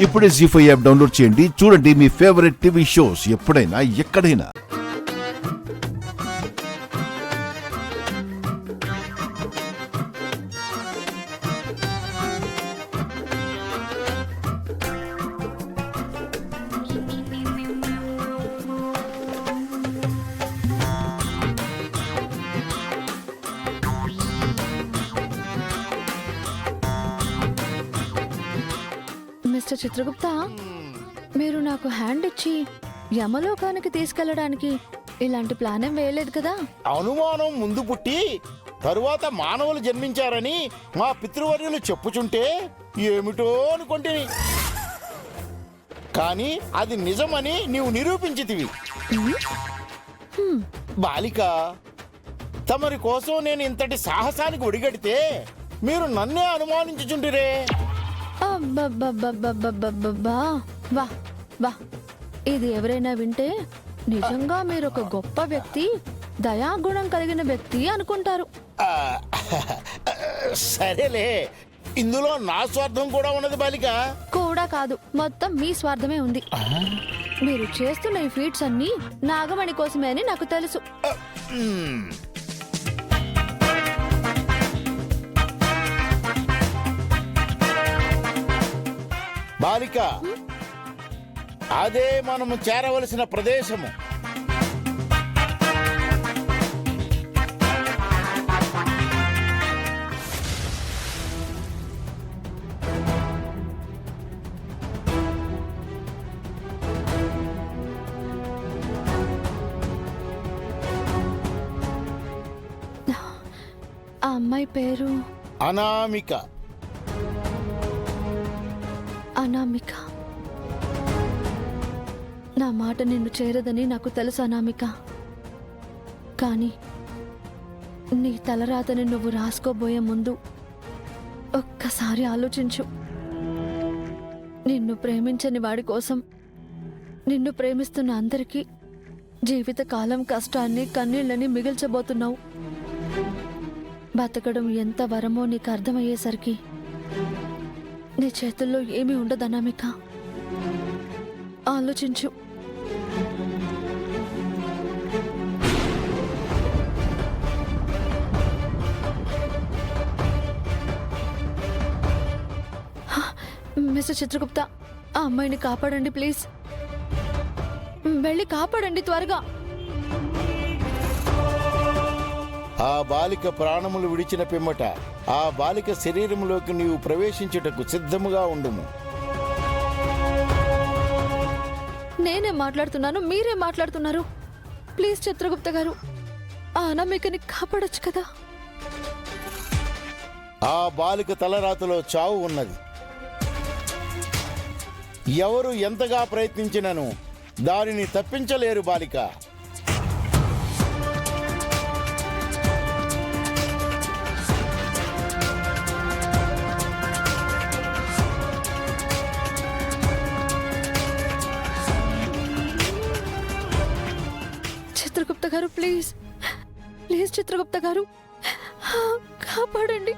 ఇప్పుడే జీ5 app download చేయండి. చూడండి మీ ఫేవరెట్ టీవీ షోస్ ఎప్పుడైనా ఎక్కడైనా. మిస్టర్ చిత్రగుప్త, మీరు నాకు హ్యాండ్ ఇచ్చి యమలోకానికి తీసుకెళ్లడానికి ఇలాంటి ప్లాన్ ఏం వేయలేదు కదా? అనుమానం ముందు పుట్టి తరువాత మానవులు జన్మించారని మా పితృవర్యులు చెప్పుచుంటే ఏమిటో అనుకుంటేని, కానీ అది నిజమని నీవు నిరూపించితివి. బాలిక, తమరి కోసం నేను ఇంతటి సాహసానికి ఒడిగడితే మీరు నన్నే అనుమానించుచుంటిరే. అబ్బబ్బబ్బబ్బబ్బబ్బబ్బా! వా వా, ఇది ఎవరైనా వింటే నిజంగా మీరు ఒక గొప్ప వ్యక్తి, దయాగుణం కలిగిన వ్యక్తి అనుకుంటారు. ఆ, సరేలే, ఇందులో నా స్వార్థం కూడా ఉన్నది బాలిక. కూడా కాదు, మొత్తం మీ స్వార్థమే ఉంది. మీరు చేస్తున్న ఈ ఫీట్స్ అన్ని నాగమణి కోసమే అని నాకు తెలుసు. బాలిక, అదే మనము చేరవలసిన ప్రదేశము. ఆ అమ్మాయి పేరు అనామిక. అనామిక. నా మాట నిన్ను చేరదని నాకు తెలుసు అనామిక, కానీ నీ తలరాతని నువ్వు రాసుకోబోయే ముందు ఒక్కసారి ఆలోచించు. నిన్ను ప్రేమించని వాడి కోసం నిన్ను ప్రేమిస్తున్న అందరికీ జీవితకాలం కష్టాన్ని కన్నీళ్ళని మిగిల్చబోతున్నావు. బతకడం ఎంత వరమో నీకు అర్థమయ్యేసరికి నీ చేతుల్లో ఏమీ ఉండదు అనామిక. ఆలోచించు. మిస్టర్ చిత్రగుప్త, ఆ అమ్మాయిని కాపాడండి ప్లీజ్. వెళ్ళి కాపాడండి త్వరగా. ఆ బాలిక ప్రాణములు విడిచిన పిమ్మట ఆ బాలిక శరీరంలోకి నీవు ప్రవేశించుటకు సిద్ధముగా ఉండుము. నేనే మాట్లాడుతున్నాను, మీరే మాట్లాడుతున్నారు. ప్లీజ్ చిత్రగుప్త గారు, ఆ అనామికని కాపాడొచ్చు కదా. ఆ బాలిక తలరాతలో చావు ఉన్నది. ఎవరు ఎంతగా ప్రయత్నించినను దానిని తప్పించలేరు బాలిక. చిత్రగుప్త గారు ప్లీజ్, ప్లీజ్ చిత్రగుప్త గారు కాపాడండి.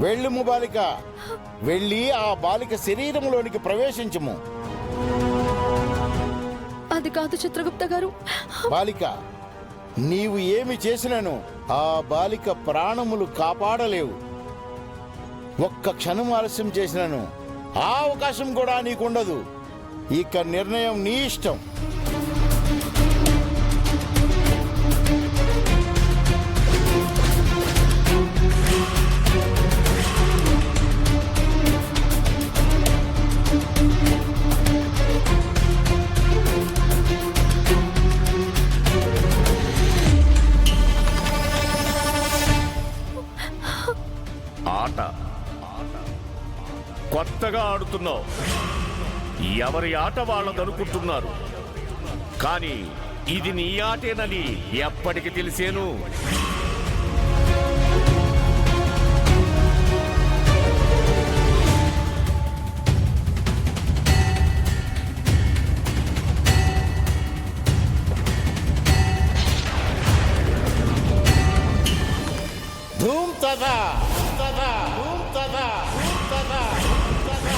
వెళ్ళుము బాలిక, వెళ్ళి ఆ బాలిక శరీరంలోనికి ప్రవేశించుము. అది కాదు చిత్రగుప్త గారు. బాలిక, నీవు ఏమి చేసినను ఆ బాలిక ప్రాణములు కాపాడలేవు. ఒక్క క్షణం ఆలస్యం చేసినను ఆ అవకాశం కూడా నీకుండదు. ఇక నిర్ణయం నీ ఇష్టం. మాట్లాడుతున్నావు? ఎవరి ఆట వాళ్ళదనుకుంటున్నారు, కానీ ఇది నీ ఆటేనని ఎప్పటికి తెలిసేను. ధూమ్ తదా తదా ధూమ్ తదా ధూమ్ తదా ధూమ్ తదా.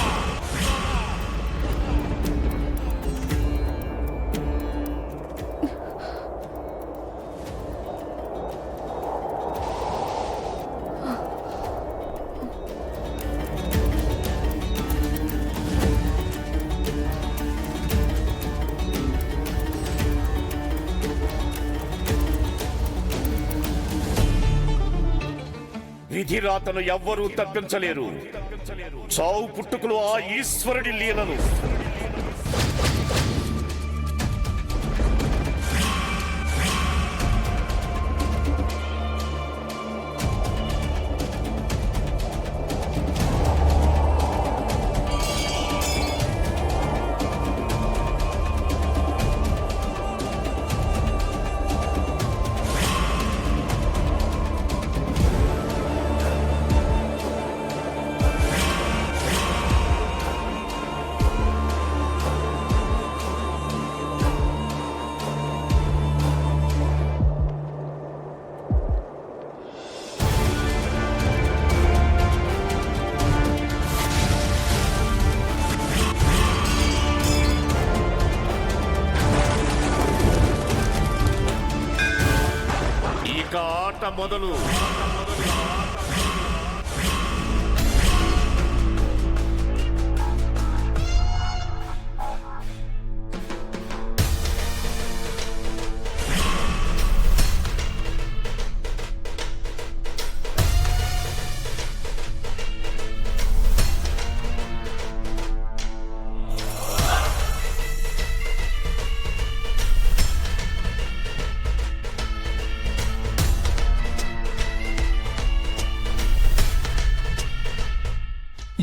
విధిరాతను ఎవ్వరూ తప్పించలేరు. చావు పుట్టుకలు ఆ ఈశ్వరుడి లీలలు. ఇక ఆట మొదలు.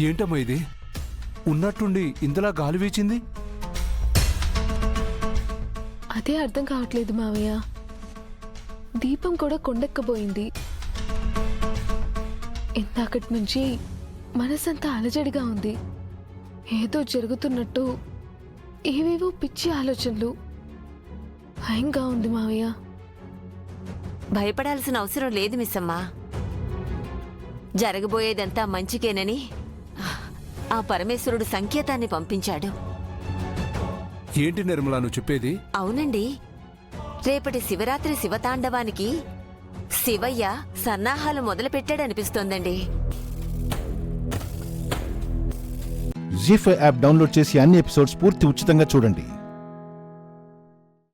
ఏంటమ్మా ఇది? ఉన్నట్టుండి ఇంతలా గాలి వీచింది. అదే అర్థం కావట్లేదు మావయ్య. దీపం కూడా కొండెక్కబోయింది. ఇందాకటి నుంచి మనసంతా అలజడిగా ఉంది. ఏదో జరుగుతున్నట్టు ఏవేవో పిచ్చి ఆలోచనలు. భయంగా ఉంది మావయ్య. భయపడాల్సిన అవసరం లేదు మిస్సమ్మా. జరగబోయేదంతా మంచికేనని ఆ పరమేశ్వరుడు సంకేతాన్ని పంపించాడు. ఏంటి నిర్మలా నువ్వు చెప్పేది? అవునండి, రేపటి శివరాత్రి శివతాండవానికి శివయ్య సన్నాహాలు మొదలుపెట్టాడనిపిస్తోందండి. జీ5 యాప్ డౌన్లోడ్ చేసి అన్ని ఎపిసోడ్స్ పూర్తి ఉచితంగా చూడండి.